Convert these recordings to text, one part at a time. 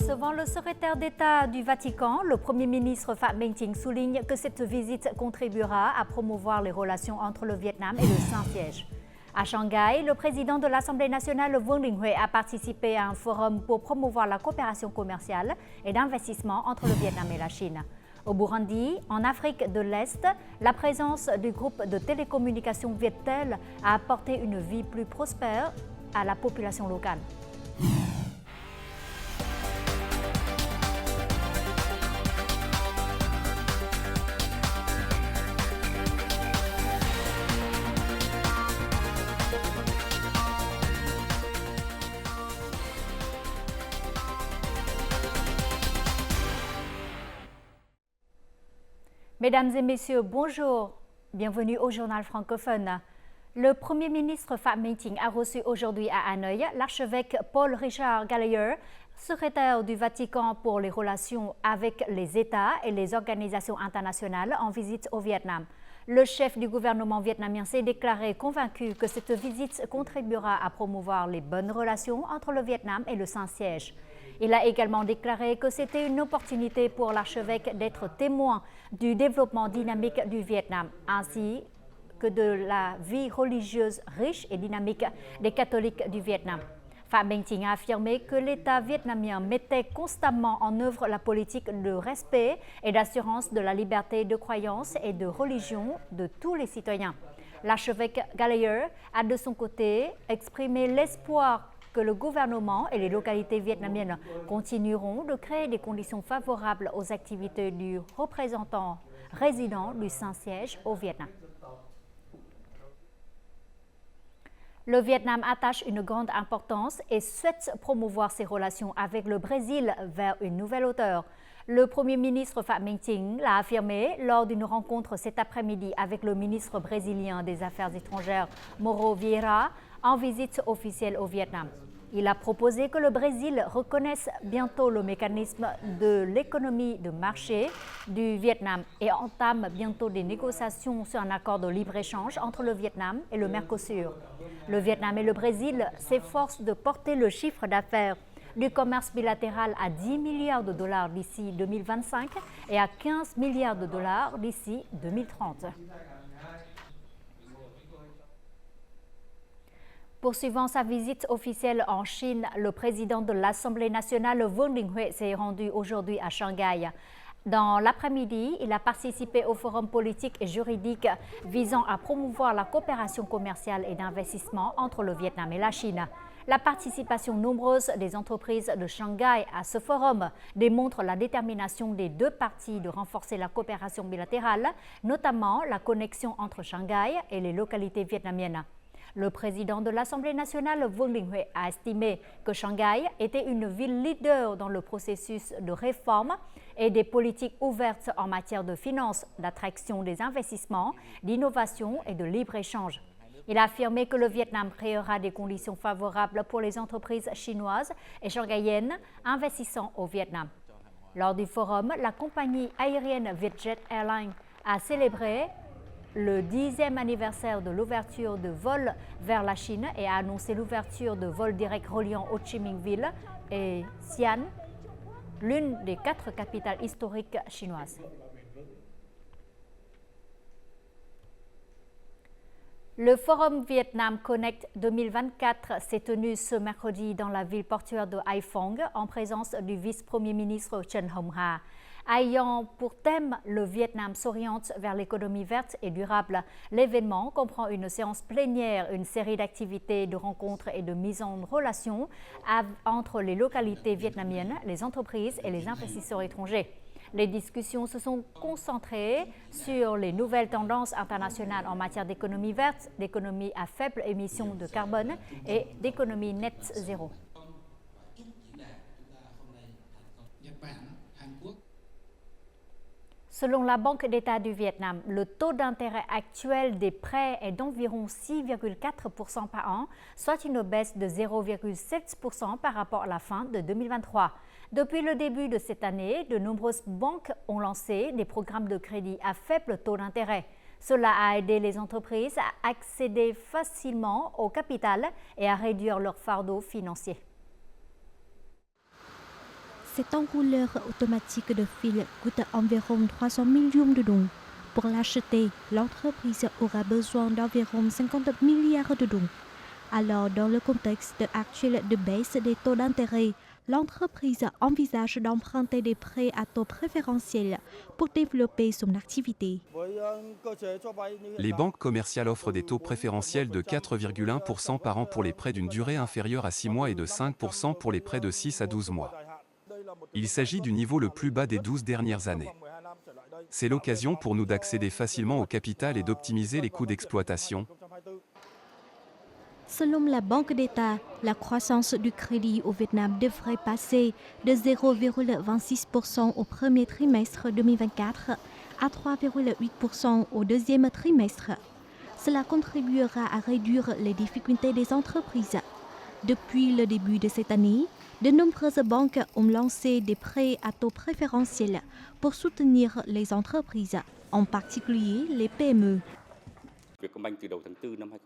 recevant le secrétaire d'État du Vatican, le Premier ministre Phạm Minh Chính souligne que cette visite contribuera à promouvoir les relations entre le Vietnam et le Saint-Siège. À Shanghai, le président de l'Assemblée nationale, Vương Đình Huệ, a participé à un forum pour promouvoir la coopération commerciale et d'investissement entre le Vietnam et la Chine. Au Burundi, en Afrique de l'Est, la présence du groupe de télécommunications Viettel a apporté une vie plus prospère à la population locale. Mesdames et messieurs, bonjour. Bienvenue au journal francophone. Le Premier ministre Phạm Minh Chính a reçu aujourd'hui à Hanoï l'archevêque Paul Richard Gallagher, secrétaire du Vatican pour les relations avec les États et les organisations internationales en visite au Vietnam. Le chef du gouvernement vietnamien s'est déclaré convaincu que cette visite contribuera à promouvoir les bonnes relations entre le Vietnam et le Saint-Siège. Il a également déclaré que c'était une opportunité pour l'archevêque d'être témoin du développement dynamique du Vietnam, ainsi que de la vie religieuse riche et dynamique des catholiques du Vietnam. Phạm Minh Chính a affirmé que l'État vietnamien mettait constamment en œuvre la politique de respect et d'assurance de la liberté de croyance et de religion de tous les citoyens. L'archevêque Gallagher a de son côté exprimé l'espoir que le gouvernement et les localités vietnamiennes continueront de créer des conditions favorables aux activités du représentant résident du Saint-Siège au Vietnam. Le Vietnam attache une grande importance et souhaite promouvoir ses relations avec le Brésil vers une nouvelle hauteur. Le Premier ministre Phạm Minh Chính l'a affirmé lors d'une rencontre cet après-midi avec le ministre brésilien des Affaires étrangères, Mauro Vieira, en visite officielle au Vietnam. Il a proposé que le Brésil reconnaisse bientôt le mécanisme de l'économie de marché du Vietnam et entame bientôt des négociations sur un accord de libre-échange entre le Vietnam et le Mercosur. Le Vietnam et le Brésil s'efforcent de porter le chiffre d'affaires du commerce bilatéral à 10 milliards de dollars d'ici 2025 et à 15 milliards de dollars d'ici 2030. Poursuivant sa visite officielle en Chine, le président de l'Assemblée nationale, Vương Đình Huệ, s'est rendu aujourd'hui à Shanghai. Dans l'après-midi, il a participé au forum politique et juridique visant à promouvoir la coopération commerciale et d'investissement entre le Vietnam et la Chine. La participation nombreuse des entreprises de Shanghai à ce forum démontre la détermination des deux parties de renforcer la coopération bilatérale, notamment la connexion entre Shanghai et les localités vietnamiennes. Le président de l'Assemblée nationale, Vương Đình Huệ, a estimé que Shanghai était une ville leader dans le processus de réforme et des politiques ouvertes en matière de finances, d'attraction des investissements, d'innovation et de libre-échange. Il a affirmé que le Vietnam créera des conditions favorables pour les entreprises chinoises et shanghaïennes investissant au Vietnam. Lors du forum, la compagnie aérienne Vietjet Airlines a célébré le 10e anniversaire de l'ouverture de vols vers la Chine et a annoncé l'ouverture de vols directs reliant Ho Chi Minh Ville et Xi'an, l'une des 4 capitales historiques chinoises. Le Forum Vietnam Connect 2024 s'est tenu ce mercredi dans la ville portuaire de Hải Phòng en présence du vice-premier ministre Trần Hồng Hà. Ayant pour thème « Le Vietnam s'oriente vers l'économie verte et durable », l'événement comprend une séance plénière, une série d'activités, de rencontres et de mise en relation entre les localités vietnamiennes, les entreprises et les investisseurs étrangers. Les discussions se sont concentrées sur les nouvelles tendances internationales en matière d'économie verte, d'économie à faible émission de carbone et d'économie net zéro. Selon la Banque d'État du Vietnam, le taux d'intérêt actuel des prêts est d'environ 6,4% par an, soit une baisse de 0,7% par rapport à la fin de 2023. Depuis le début de cette année, de nombreuses banques ont lancé des programmes de crédit à faible taux d'intérêt. Cela a aidé les entreprises à accéder facilement au capital et à réduire leur fardeau financier. cet enrouleur automatique de fil coûte environ 300 millions de dong. Pour l'acheter, l'entreprise aura besoin d'environ 50 milliards de dong. Alors, dans le contexte actuel de baisse des taux d'intérêt, l'entreprise envisage d'emprunter des prêts à taux préférentiels pour développer son activité. Les banques commerciales offrent des taux préférentiels de 4,1% par an pour les prêts d'une durée inférieure à 6 mois et de 5% pour les prêts de 6 à 12 mois. Il s'agit du niveau le plus bas des 12 dernières années. C'est l'occasion pour nous d'accéder facilement au capital et d'optimiser les coûts d'exploitation. Selon la Banque d'État, la croissance du crédit au Vietnam devrait passer de 0,26% au premier trimestre 2024 à 3,8% au deuxième trimestre. Cela contribuera à réduire les difficultés des entreprises. Depuis le début de cette année, de nombreuses banques ont lancé des prêts à taux préférentiels pour soutenir les entreprises, en particulier les PME.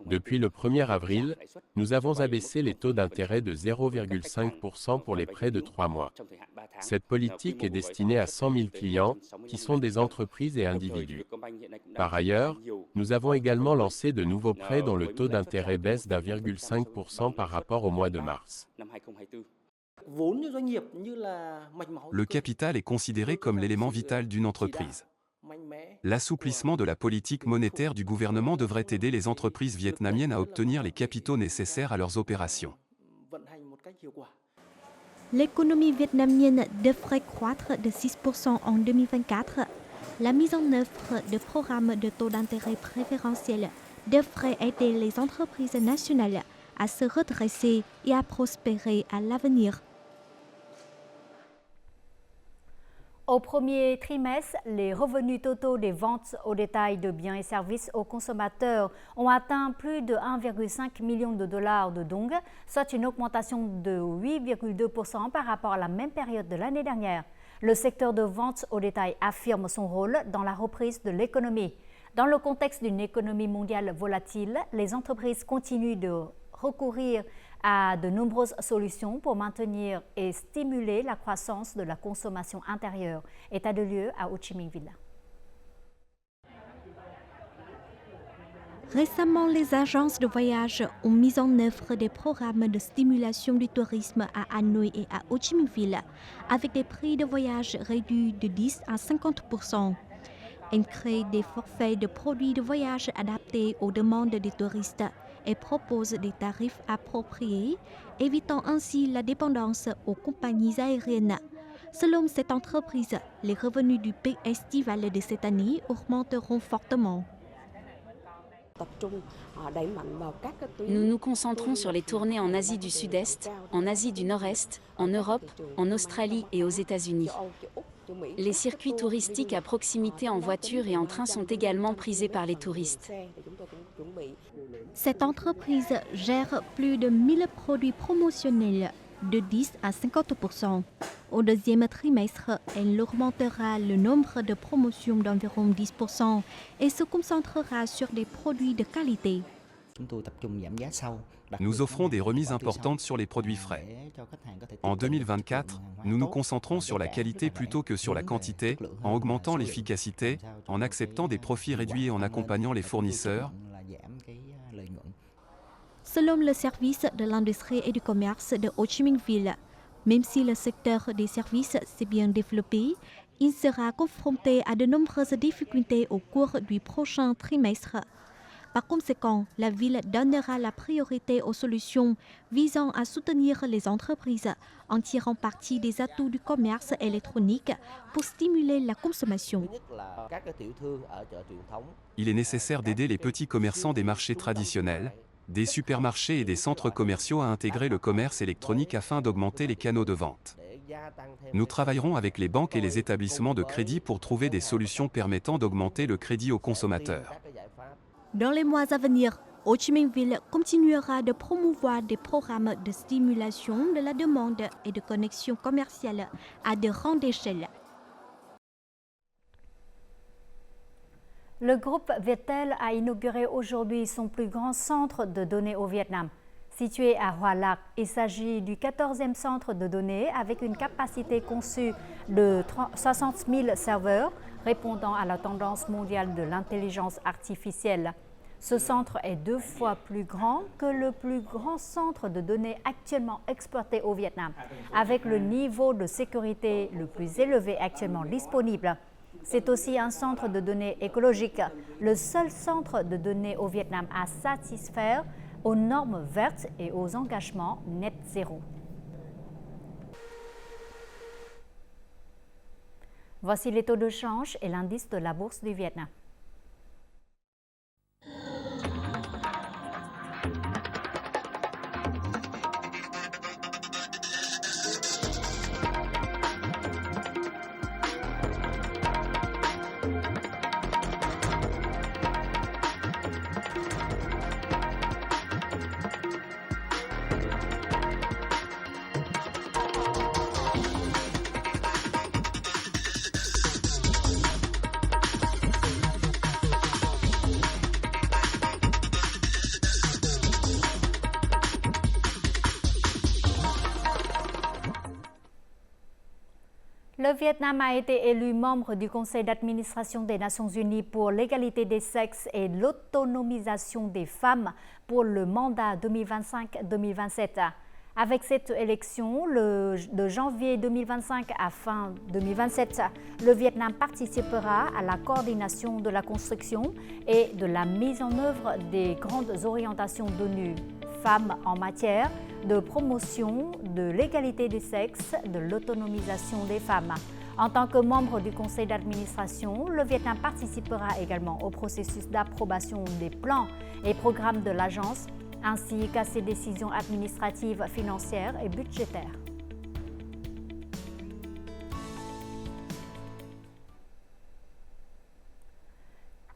Depuis le 1er avril, nous avons abaissé les taux d'intérêt de 0,5% pour les prêts de 3 mois. Cette politique est destinée à 100 000 clients qui sont des entreprises et individus. Par ailleurs, nous avons également lancé de nouveaux prêts dont le taux d'intérêt baisse d'1,5% par rapport au mois de mars. Le capital est considéré comme l'élément vital d'une entreprise. L'assouplissement de la politique monétaire du gouvernement devrait aider les entreprises vietnamiennes à obtenir les capitaux nécessaires à leurs opérations. L'économie vietnamienne devrait croître de 6% en 2024. La mise en œuvre de programmes de taux d'intérêt préférentiels devrait aider les entreprises nationales à se redresser et à prospérer à l'avenir. Au premier trimestre, les revenus totaux des ventes au détail de biens et services aux consommateurs ont atteint plus de 1,5 million de dollars de dong, soit une augmentation de 8,2% par rapport à la même période de l'année dernière. Le secteur de vente au détail affirme son rôle dans la reprise de l'économie. Dans le contexte d'une économie mondiale volatile, les entreprises continuent de recourir à de nombreuses solutions pour maintenir et stimuler la croissance de la consommation intérieure. État de lieu à Ho Chi Minh Ville. Récemment, les agences de voyage ont mis en œuvre des programmes de stimulation du tourisme à Hanoi et à Ho Chi Minh Ville, avec des prix de voyage réduits de 10 à 50%. Elles créent des forfaits de produits de voyage adaptés aux demandes des touristes et proposent des tarifs appropriés, évitant ainsi la dépendance aux compagnies aériennes. Selon cette entreprise, les revenus du pic estival de cette année augmenteront fortement. Nous nous concentrons sur les tournées en Asie du Sud-Est, en Asie du Nord-Est, en Europe, en Australie et aux États-Unis. Les circuits touristiques à proximité en voiture et en train sont également prisés par les touristes. Cette entreprise gère plus de 1000 produits promotionnels de 10 à 50%. Au deuxième trimestre, elle augmentera le nombre de promotions d'environ 10% et se concentrera sur des produits de qualité. Nous offrons des remises importantes sur les produits frais. En 2024, nous nous concentrons sur la qualité plutôt que sur la quantité, en augmentant l'efficacité, en acceptant des profits réduits et en accompagnant les fournisseurs. Selon le service de l'industrie et du commerce de Ho Chi Minh Ville, même si le secteur des services s'est bien développé, il sera confronté à de nombreuses difficultés au cours du prochain trimestre. Par conséquent, la ville donnera la priorité aux solutions visant à soutenir les entreprises en tirant parti des atouts du commerce électronique pour stimuler la consommation. Il est nécessaire d'aider les petits commerçants des marchés traditionnels, des supermarchés et des centres commerciaux à intégrer le commerce électronique afin d'augmenter les canaux de vente. Nous travaillerons avec les banques et les établissements de crédit pour trouver des solutions permettant d'augmenter le crédit aux consommateurs. Dans les mois à venir, Ho Chi Minh Ville continuera de promouvoir des programmes de stimulation de la demande et de connexion commerciale à de grandes échelles. Le groupe Viettel a inauguré aujourd'hui son plus grand centre de données au Vietnam. Situé à Hoa Lạc, il s'agit du 14e centre de données avec une capacité conçue de 60 000 serveurs répondant à la tendance mondiale de l'intelligence artificielle. Ce centre est 2 fois plus grand que le plus grand centre de données actuellement exploité au Vietnam, avec le niveau de sécurité le plus élevé actuellement disponible. C'est aussi un centre de données écologique, le seul centre de données au Vietnam à satisfaire aux normes vertes et aux engagements net zéro. Voici les taux de change et l'indice de la bourse du Vietnam. Le Vietnam a été élu membre du Conseil d'administration des Nations Unies pour l'égalité des sexes et l'autonomisation des femmes pour le mandat 2025-2027. Avec cette élection, de janvier 2025 à fin 2027, le Vietnam participera à la coordination de la construction et de la mise en œuvre des grandes orientations d'ONU, femmes en matière de promotion de l'égalité des sexes, de l'autonomisation des femmes. En tant que membre du conseil d'administration, le Vietnam participera également au processus d'approbation des plans et programmes de l'agence, ainsi qu'à ses décisions administratives, financières et budgétaires.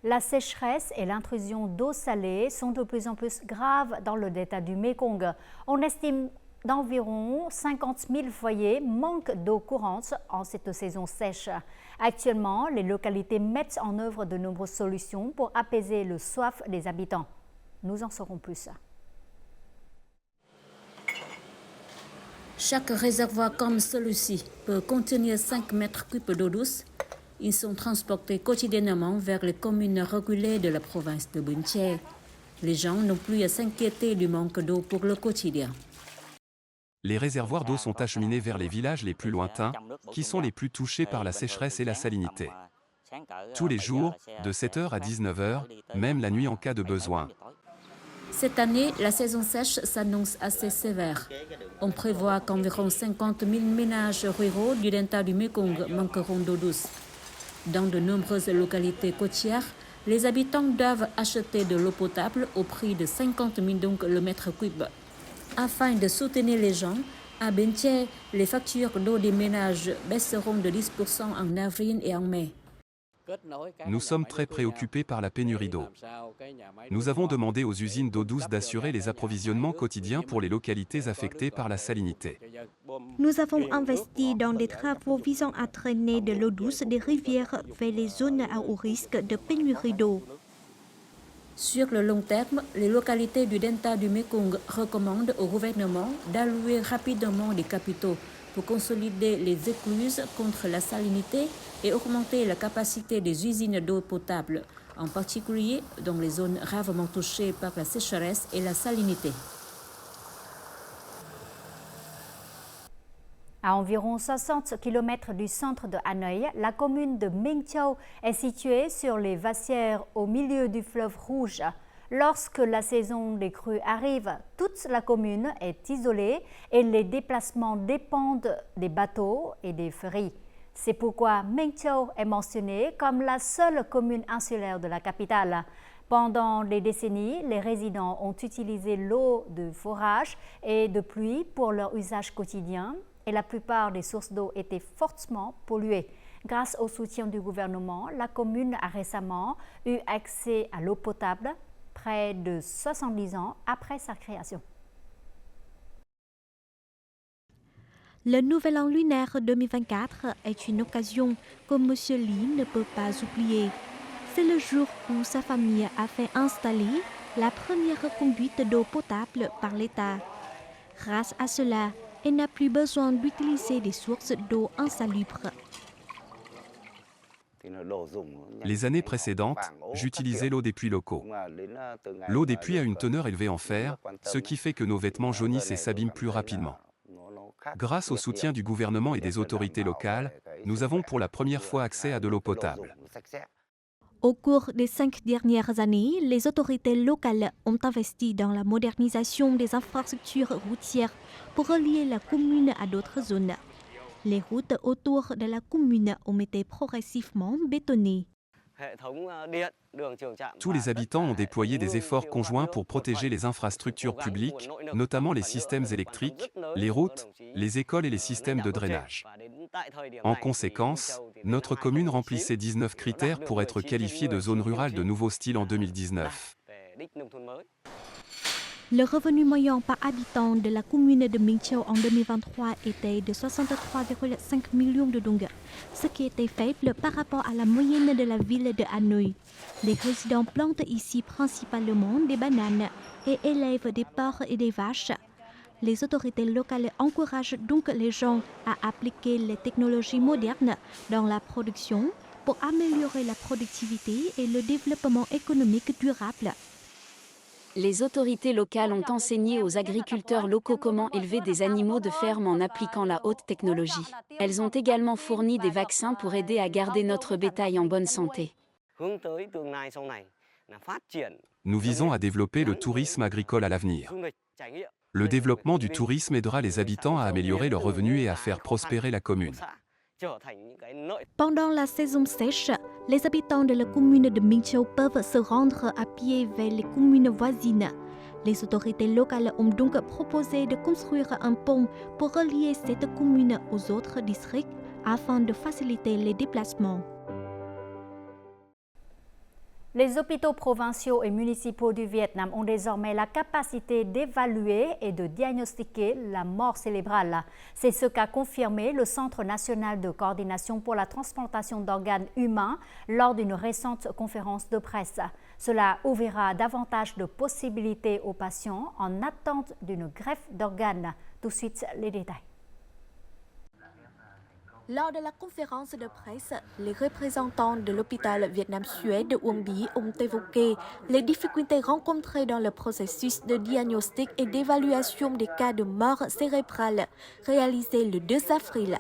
La sécheresse et l'intrusion d'eau salée sont de plus en plus graves dans le delta du Mekong. On estime d'environ 50 000 foyers manquent d'eau courante en cette saison sèche. Actuellement, les localités mettent en œuvre de nombreuses solutions pour apaiser le soif des habitants. Nous en saurons plus. Chaque réservoir comme celui-ci peut contenir 5 mètres cubes d'eau douce. Ils sont transportés quotidiennement vers les communes reculées de la province de Bến Tre. Les gens n'ont plus à s'inquiéter du manque d'eau pour le quotidien. Les réservoirs d'eau sont acheminés vers les villages les plus lointains, qui sont les plus touchés par la sécheresse et la salinité. Tous les jours, de 7h à 19h, même la nuit en cas de besoin. Cette année, la saison sèche s'annonce assez sévère. On prévoit qu'environ 50 000 ménages ruraux du delta du Mekong manqueront d'eau douce. Dans de nombreuses localités côtières, les habitants doivent acheter de l'eau potable au prix de 50 000 dong le mètre cube. Afin de soutenir les gens, à Bến Tre, les factures d'eau des ménages baisseront de 10% en avril et en mai. Nous sommes très préoccupés par la pénurie d'eau. Nous avons demandé aux usines d'eau douce d'assurer les approvisionnements quotidiens pour les localités affectées par la salinité. Nous avons investi dans des travaux visant à traîner de l'eau douce des rivières vers les zones à haut risque de pénurie d'eau. Sur le long terme, les localités du delta du Mekong recommandent au gouvernement d'allouer rapidement des capitaux pour consolider les écluses contre la salinité et augmenter la capacité des usines d'eau potable, en particulier dans les zones gravement touchées par la sécheresse et la salinité. À environ 60 km du centre de Hanoï, la commune de Minh Châu est située sur les Vassières au milieu du fleuve Rouge. Lorsque la saison des crues arrive, toute la commune est isolée et les déplacements dépendent des bateaux et des ferries. C'est pourquoi Minh Châu est mentionnée comme la seule commune insulaire de la capitale. Pendant des décennies, les résidents ont utilisé l'eau de forage et de pluie pour leur usage quotidien et la plupart des sources d'eau étaient fortement polluées. Grâce au soutien du gouvernement, la commune a récemment eu accès à l'eau potable près de 70 ans après sa création. Le Nouvel An lunaire 2024 est une occasion que M. Lee ne peut pas oublier. C'est le jour où sa famille a fait installer la première conduite d'eau potable par l'État. Grâce à cela, elle n'a plus besoin d'utiliser des sources d'eau insalubres. Les années précédentes, j'utilisais l'eau des puits locaux. L'eau des puits a une teneur élevée en fer, ce qui fait que nos vêtements jaunissent et s'abîment plus rapidement. Grâce au soutien du gouvernement et des autorités locales, nous avons pour la première fois accès à de l'eau potable. Au cours des 5 dernières années, les autorités locales ont investi dans la modernisation des infrastructures routières pour relier la commune à d'autres zones. Les routes autour de la commune ont été progressivement bétonnées. Tous les habitants ont déployé des efforts conjoints pour protéger les infrastructures publiques, notamment les systèmes électriques, les routes, les écoles et les systèmes de drainage. En conséquence, notre commune remplissait 19 critères pour être qualifiée de zone rurale de nouveau style en 2019. Le revenu moyen par habitant de la commune de Minh Châu en 2023 était de 63,5 millions de dong, ce qui était faible par rapport à la moyenne de la ville de Hanoï. Les résidents plantent ici principalement des bananes et élèvent des porcs et des vaches. Les autorités locales encouragent donc les gens à appliquer les technologies modernes dans la production pour améliorer la productivité et le développement économique durable. Les autorités locales ont enseigné aux agriculteurs locaux comment élever des animaux de ferme en appliquant la haute technologie. Elles ont également fourni des vaccins pour aider à garder notre bétail en bonne santé. Nous visons à développer le tourisme agricole à l'avenir. Le développement du tourisme aidera les habitants à améliorer leurs revenus et à faire prospérer la commune. Pendant la saison sèche, les habitants de la commune de Minh Châu peuvent se rendre à pied vers les communes voisines. Les autorités locales ont donc proposé de construire un pont pour relier cette commune aux autres districts afin de faciliter les déplacements. Les hôpitaux provinciaux et municipaux du Vietnam ont désormais la capacité d'évaluer et de diagnostiquer la mort cérébrale. C'est ce qu'a confirmé le Centre national de coordination pour la transplantation d'organes humains lors d'une récente conférence de presse. Cela ouvrira davantage de possibilités aux patients en attente d'une greffe d'organes. Tout de suite, les détails. Lors de la conférence de presse, les représentants de l'hôpital Vietnam-Suède Uông Bí ont évoqué les difficultés rencontrées dans le processus de diagnostic et d'évaluation des cas de mort cérébrale réalisé le 2 avril.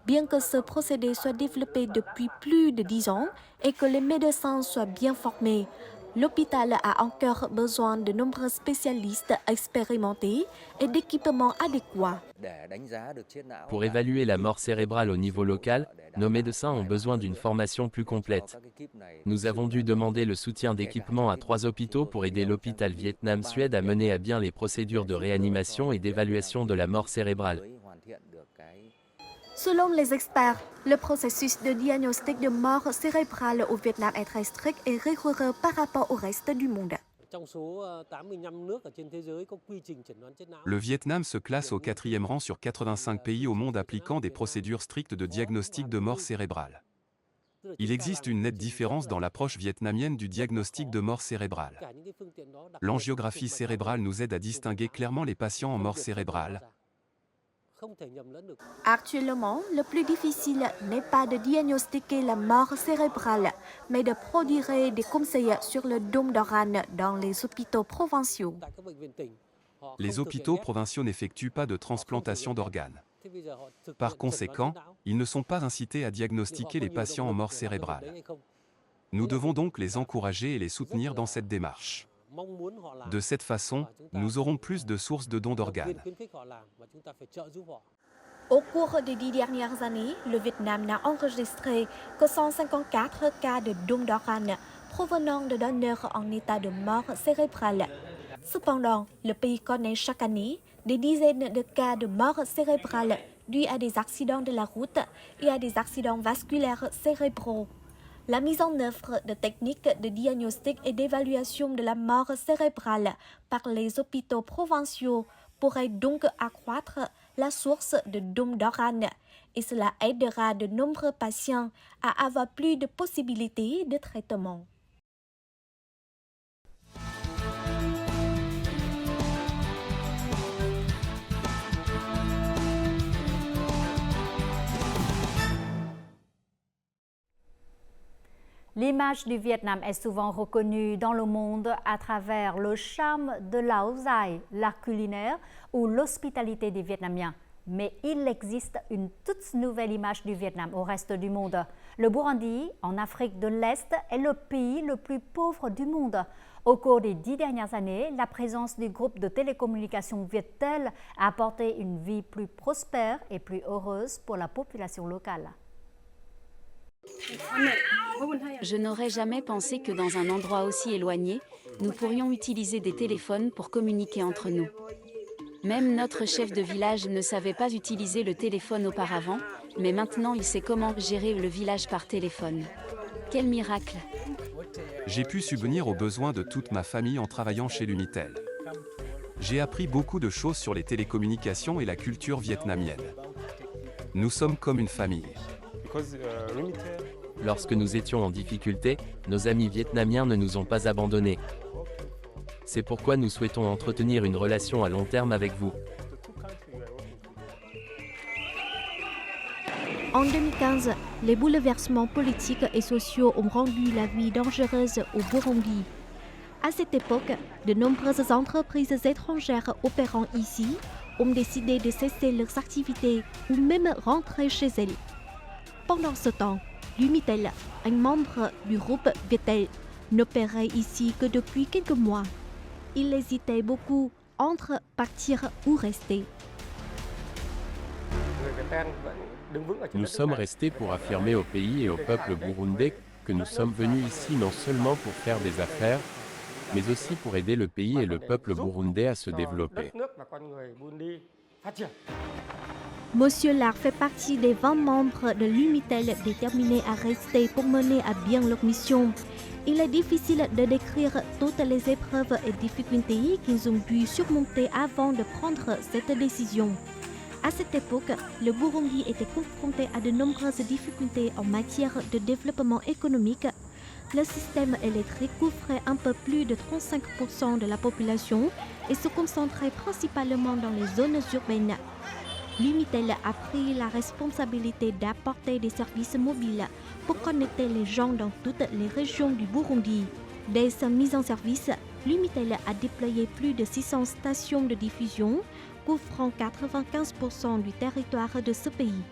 Bien que ce procédé soit développé depuis plus de 10 ans et que les médecins soient bien formés, l'hôpital a encore besoin de nombreux spécialistes expérimentés et d'équipements adéquats. Pour évaluer la mort cérébrale au niveau local, nos médecins ont besoin d'une formation plus complète. Nous avons dû demander le soutien d'équipements à 3 hôpitaux pour aider l'hôpital Vietnam-Suède à mener à bien les procédures de réanimation et d'évaluation de la mort cérébrale. Selon les experts, le processus de diagnostic de mort cérébrale au Vietnam est très strict et rigoureux par rapport au reste du monde. Le Vietnam se classe au 4e rang sur 85 pays au monde appliquant des procédures strictes de diagnostic de mort cérébrale. Il existe une nette différence dans l'approche vietnamienne du diagnostic de mort cérébrale. L'angiographie cérébrale nous aide à distinguer clairement les patients en mort cérébrale. Actuellement, le plus difficile n'est pas de diagnostiquer la mort cérébrale, mais de prodiguer des conseils sur le don d'organes dans les hôpitaux provinciaux. Les hôpitaux provinciaux n'effectuent pas de transplantation d'organes. Par conséquent, ils ne sont pas incités à diagnostiquer les patients en mort cérébrale. Nous devons donc les encourager et les soutenir dans cette démarche. De cette façon, nous aurons plus de sources de dons d'organes. Au cours des 10 dernières années, le Vietnam n'a enregistré que 154 cas de dons d'organes provenant de donneurs en état de mort cérébrale. Cependant, le pays connaît chaque année des dizaines de cas de mort cérébrale dus à des accidents de la route et à des accidents vasculaires cérébraux. La mise en œuvre de techniques de diagnostic et d'évaluation de la mort cérébrale par les hôpitaux provinciaux pourrait donc accroître la source de dons d'organes et cela aidera de nombreux patients à avoir plus de possibilités de traitement. L'image du Vietnam est souvent reconnue dans le monde à travers le charme de Lao Dai, l'art culinaire ou l'hospitalité des Vietnamiens. Mais il existe une toute nouvelle image du Vietnam au reste du monde. Le Burundi, en Afrique de l'Est, est le pays le plus pauvre du monde. Au cours des 10 dernières années, la présence du groupe de télécommunications Viettel a apporté une vie plus prospère et plus heureuse pour la population locale. Je n'aurais jamais pensé que dans un endroit aussi éloigné, nous pourrions utiliser des téléphones pour communiquer entre nous. Même notre chef de village ne savait pas utiliser le téléphone auparavant, mais maintenant il sait comment gérer le village par téléphone. Quel miracle! J'ai pu subvenir aux besoins de toute ma famille en travaillant chez Lumitel. J'ai appris beaucoup de choses sur les télécommunications et la culture vietnamienne. Nous sommes comme une famille. Lorsque nous étions en difficulté, nos amis vietnamiens ne nous ont pas abandonnés. C'est pourquoi nous souhaitons entretenir une relation à long terme avec vous. En 2015, les bouleversements politiques et sociaux ont rendu la vie dangereuse au Burundi. À cette époque, de nombreuses entreprises étrangères opérant ici ont décidé de cesser leurs activités ou même rentrer chez elles. Pendant ce temps, Lumitel, un membre du groupe Viettel, n'opérait ici que depuis quelques mois. Il hésitait beaucoup entre partir ou rester. Nous sommes restés pour affirmer au pays et au peuple burundais que nous sommes venus ici non seulement pour faire des affaires, mais aussi pour aider le pays et le peuple burundais à se développer. Monsieur Lar fait partie des 20 membres de Lumitel déterminés à rester pour mener à bien leur mission. Il est difficile de décrire toutes les épreuves et difficultés qu'ils ont dû surmonter avant de prendre cette décision. À cette époque, le Burundi était confronté à de nombreuses difficultés en matière de développement économique. Le système électrique couvrait un peu plus de 35% de la population et se concentrait principalement dans les zones urbaines. Lumitel a pris la responsabilité d'apporter des services mobiles pour connecter les gens dans toutes les régions du Burundi. Dès sa mise en service, Lumitel a déployé plus de 600 stations de diffusion, couvrant 95% du territoire de ce pays.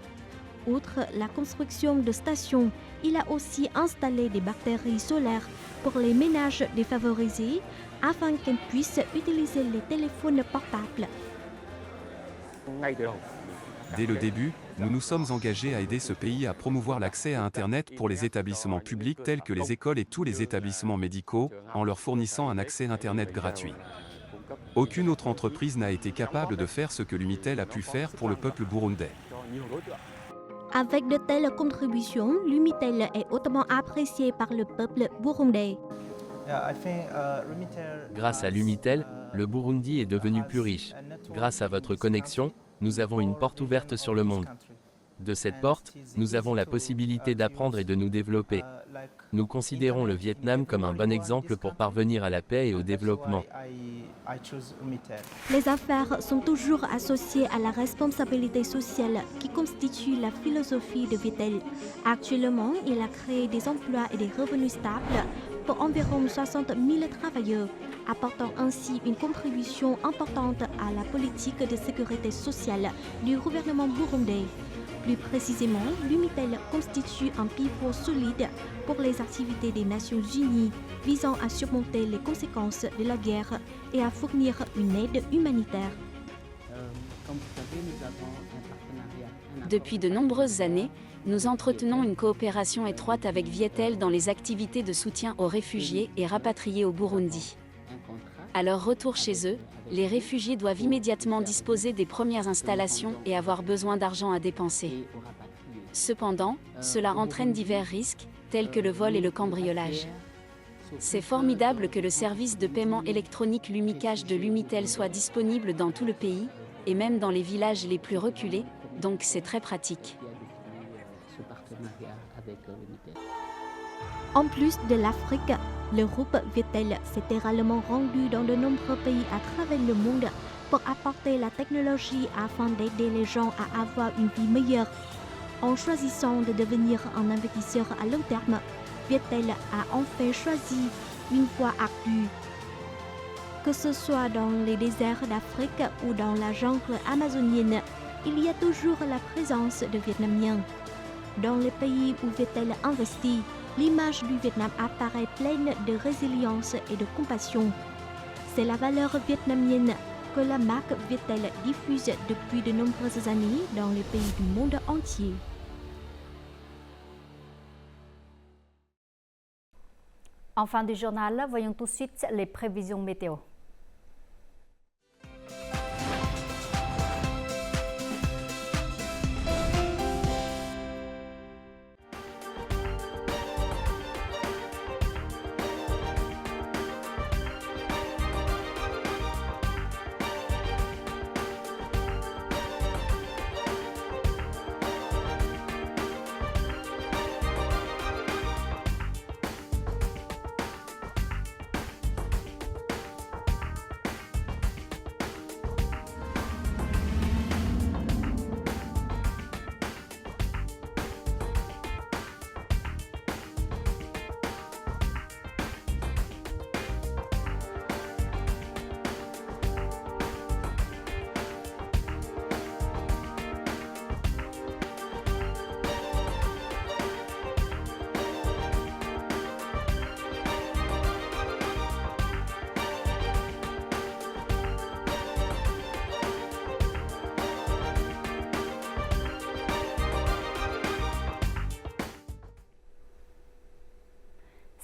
Outre la construction de stations, il a aussi installé des batteries solaires pour les ménages défavorisés afin qu'ils puissent utiliser les téléphones portables. Dès le début, nous nous sommes engagés à aider ce pays à promouvoir l'accès à Internet pour les établissements publics tels que les écoles et tous les établissements médicaux, en leur fournissant un accès Internet gratuit. Aucune autre entreprise n'a été capable de faire ce que Lumitel a pu faire pour le peuple burundais. Avec de telles contributions, Lumitel est hautement apprécié par le peuple burundais. Grâce à Lumitel, le Burundi est devenu plus riche. Grâce à votre connexion, nous avons une porte ouverte sur le monde. De cette porte, nous avons la possibilité d'apprendre et de nous développer. Nous considérons le Vietnam comme un bon exemple pour parvenir à la paix et au développement. Les affaires sont toujours associées à la responsabilité sociale qui constitue la philosophie de Viettel. Actuellement, il a créé des emplois et des revenus stables pour environ 60 000 travailleurs, apportant ainsi une contribution importante à la politique de sécurité sociale du gouvernement burundais. Plus précisément, Lumitel constitue un pivot solide pour les activités des Nations Unies visant à surmonter les conséquences de la guerre et à fournir une aide humanitaire. Depuis de nombreuses années, nous entretenons une coopération étroite avec Viettel dans les activités de soutien aux réfugiés et rapatriés au Burundi. À leur retour chez eux, les réfugiés doivent immédiatement disposer des premières installations et avoir besoin d'argent à dépenser. Cependant, cela entraîne divers risques, tels que le vol et le cambriolage. C'est formidable que le service de paiement électronique Lumicash de Lumitel soit disponible dans tout le pays, et même dans les villages les plus reculés, donc c'est très pratique. En plus de l'Afrique, le groupe Viettel s'est également rendu dans de nombreux pays à travers le monde pour apporter la technologie afin d'aider les gens à avoir une vie meilleure. En choisissant de devenir un investisseur à long terme, Viettel a enfin choisi une voie ardue. Que ce soit dans les déserts d'Afrique ou dans la jungle amazonienne, il y a toujours la présence de Vietnamiens. Dans les pays où Viettel investit, l'image du Vietnam apparaît pleine de résilience et de compassion. C'est la valeur vietnamienne que la marque Viettel diffuse depuis de nombreuses années dans les pays du monde entier. En fin du journal, voyons tout de suite les prévisions météo.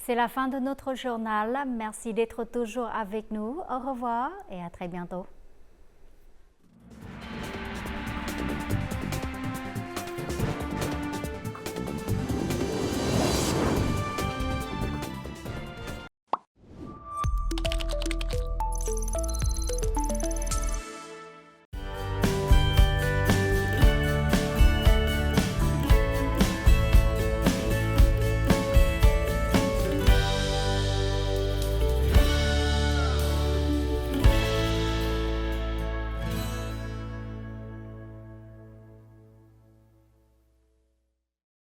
C'est la fin de notre journal. Merci d'être toujours avec nous. Au revoir et à très bientôt.